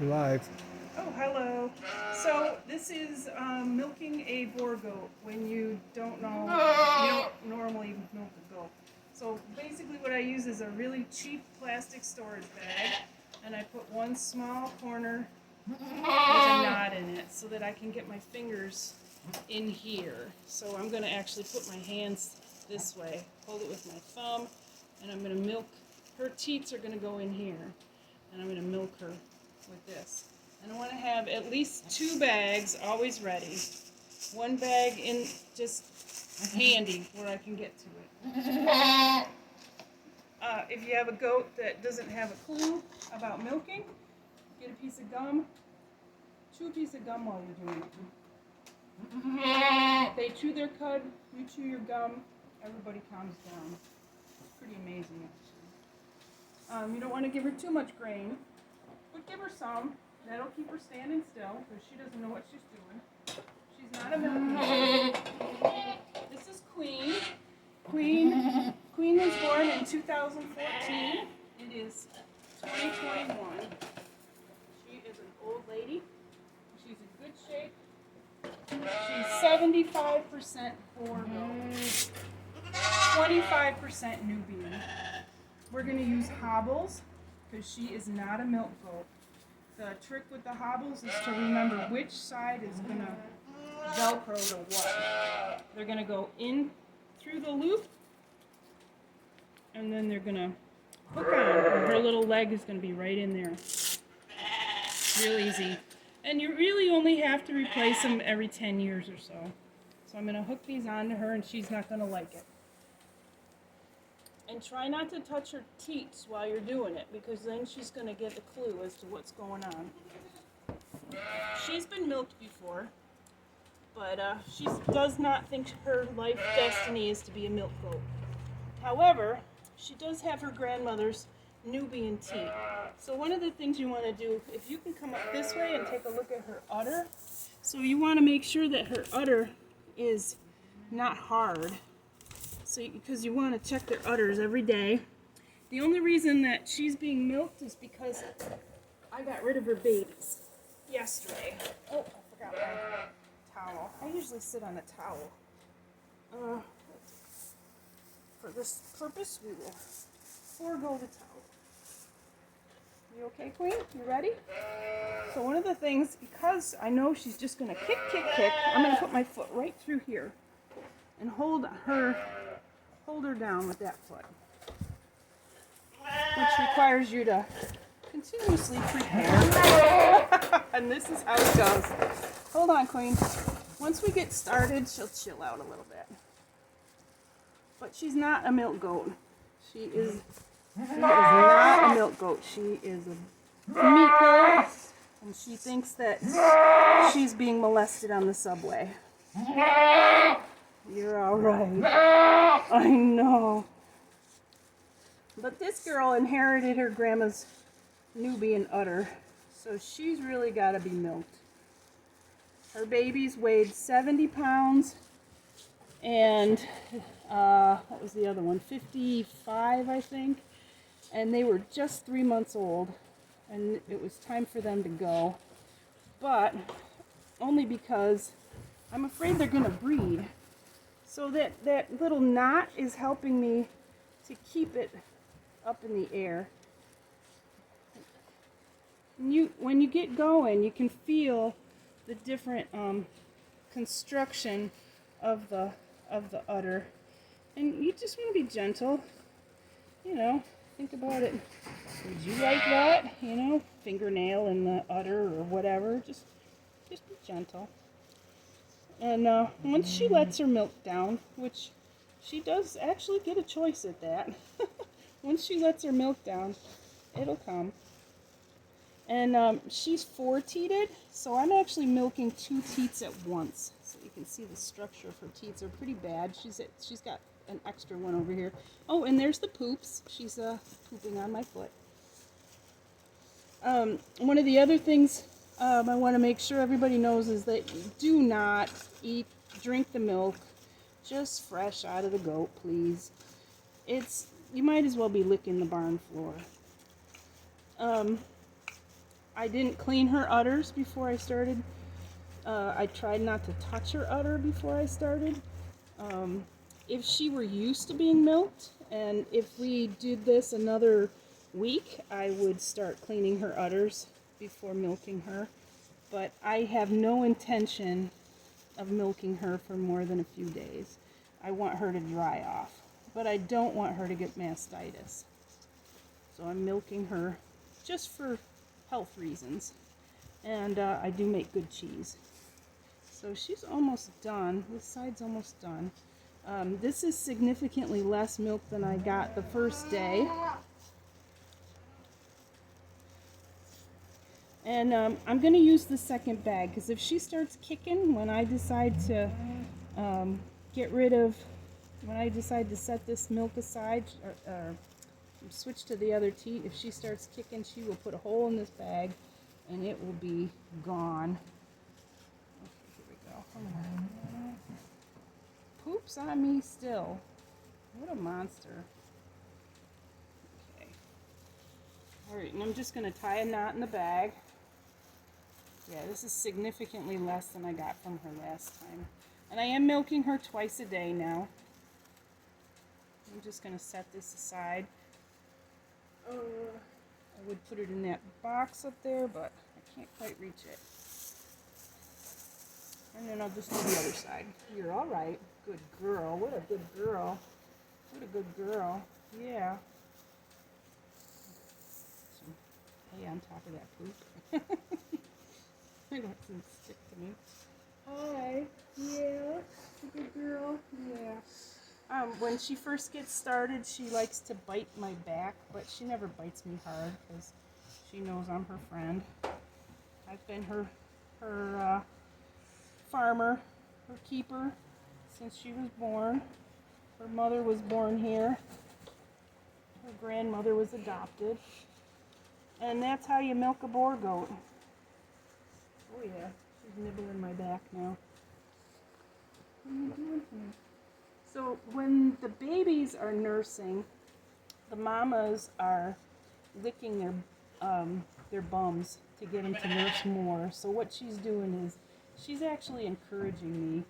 Live. Oh, hello. So this is milking a boar goat when you don't know, you don't normally milk a goat. So basically what I use is a really cheap plastic storage bag, and I put one small corner with a knot in it so that I can get my fingers in here. So I'm going to actually put my hands this way, hold it with my thumb, and I'm going to milk. Her teats are going to go in here, and I'm going to milk her with this. And I want to have at least 2 bags always ready. One bag in just handy where I can get to it. If you have a goat that doesn't have a clue about milking, get a piece of gum. Chew a piece of gum while you're doing it. They chew their cud, you chew your gum, everybody calms down. It's pretty amazing, actually. You don't want to give her too much grain, but give her some. That'll keep her standing still because she doesn't know what she's doing. She's not a milkmaid. This is Queen. Queen was born in 2014. It is 2021. She is an old lady. She's in good shape. She's 75% boar goat, 25% Nubian. We're going to use hobbles because she is not a milk goat. The trick with the hobbles is to remember which side is going to Velcro to what. They're going to go in through the loop, and then they're going to hook on. Her little leg is going to be right in there. Real easy. And you really only have to replace them every 10 years or so. So I'm going to hook these onto her, and she's not going to like it. And try not to touch her teats while you're doing it, because then she's going to get a clue as to what's going on. She's been milked before, but she does not think her life destiny is to be a milk goat. However, she does have her grandmother's Nubian teat. So one of the things you want to do, if you can come up this way and take a look at her udder, so you want to make sure that her udder is not hard. So, because you want to check their udders every day. The only reason that she's being milked is because I got rid of her babies yesterday. Oh, I forgot my towel. I usually sit on a towel. For this purpose, we will forego the towel. You okay, Queen? You ready? So one of the things, because I know she's just going to kick, I'm going to put my foot right through here and hold her down with that foot, which requires you to continuously prepare. And this is how it goes. Hold on, Queen. Once we get started, she'll chill out a little bit. But she's not a milk goat. She is not a milk goat. She is a meat goat, and she thinks that she's being molested on the subway. You're all right. I know. But this girl inherited her grandma's Nubian udder, so she's really got to be milked. Her babies weighed 70 pounds, and what was the other one? 55, I think. And they were just 3 months old, and it was time for them to go. But only because I'm afraid they're going to breed. So that little knot is helping me to keep it up in the air. When you get going, you can feel the different construction of the udder, and you just want to be gentle. You know, think about it. Would you like that? You know, fingernail in the udder or whatever. Just be gentle. And once she lets her milk down, which she does actually get a choice at that. Once she lets her milk down, it'll come. And she's 4-teated, so I'm actually milking 2 teats at once. So you can see the structure of her teats are pretty bad. She's got an extra one over here. Oh, and there's the poops. She's pooping on my foot. One of the other things I want to make sure everybody knows is that you do not drink the milk just fresh out of the goat, please. You might as well be licking the barn floor. I didn't clean her udders before I started. I tried not to touch her udder before I started. If she were used to being milked, and if we did this another week, I would start cleaning her udders before milking her. But I have no intention of milking her for more than a few days. I want her to dry off, but I don't want her to get mastitis. So I'm milking her just for health reasons. And I do make good cheese. So she's almost done. This side's almost done. This is significantly less milk than I got the first day. And I'm going to use the second bag because if she starts kicking when I decide to when I decide to set this milk aside or switch to the other teat, if she starts kicking, she will put a hole in this bag and it will be gone. Okay, here we go. Come on. Poops on me still. What a monster. Okay. Alright, and I'm just going to tie a knot in the bag. Yeah, this is significantly less than I got from her last time. And I am milking her twice a day now. I'm just going to set this aside. I would put it in that box up there, but I can't quite reach it. And then I'll just do the other side. You're all right. Good girl. What a good girl. What a good girl. Yeah. Some hay on top of that poop. I got some stick to me. Hi. Yeah. A good girl. Yeah. When she first gets started, she likes to bite my back, but she never bites me hard because she knows I'm her friend. I've been her farmer, her keeper, since she was born. Her mother was born here. Her grandmother was adopted. And that's how you milk a boar goat. Oh yeah, she's nibbling my back now. What are you doing here? So when the babies are nursing, the mamas are licking their bums to get them to nurse more. So what she's doing is she's actually encouraging me,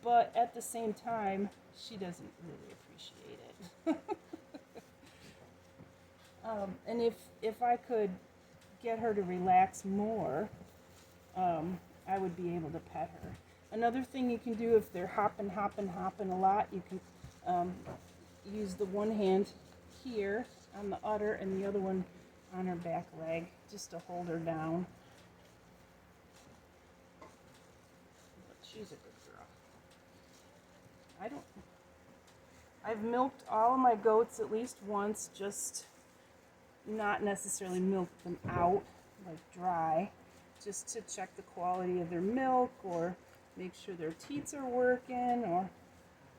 but at the same time, she doesn't really appreciate it. And if I could get her to relax more, I would be able to pet her. Another thing you can do if they're hopping a lot, you can use the one hand here on the udder and the other one on her back leg just to hold her down. But she's a good girl. I've milked all of my goats at least once, just not necessarily milk them out, like dry, just to check the quality of their milk or make sure their teats are working or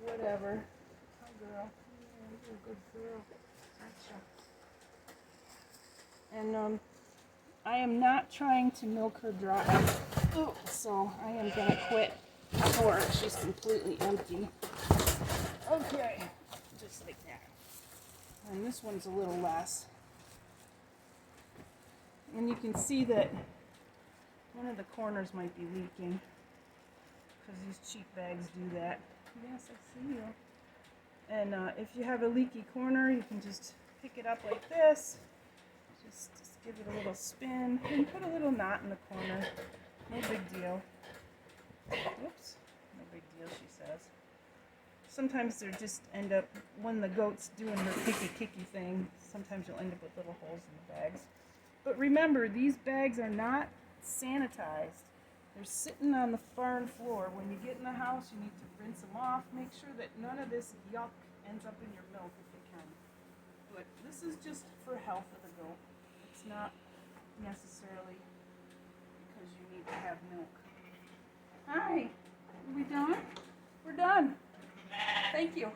whatever. Hi, girl. Yeah, you're a good girl. Gotcha. And I am not trying to milk her dry. Oh, so I am going to quit before she's completely empty. Okay, just like that. And this one's a little less. And you can see that one of the corners might be leaking because these cheap bags do that. Yes, I see you. And if you have a leaky corner, you can just pick it up like this. Just give it a little spin and put a little knot in the corner. No big deal. Oops, no big deal, she says. Sometimes they just end up, when the goat's doing her kicky thing, sometimes you'll end up with little holes in the bags. But remember, these bags are not sanitized. They're sitting on the barn floor. When you get in the house, you need to rinse them off. Make sure that none of this yuck ends up in your milk if you can. But this is just for health of the goat. It's not necessarily because you need to have milk. Hi, are we done? We're done. Thank you.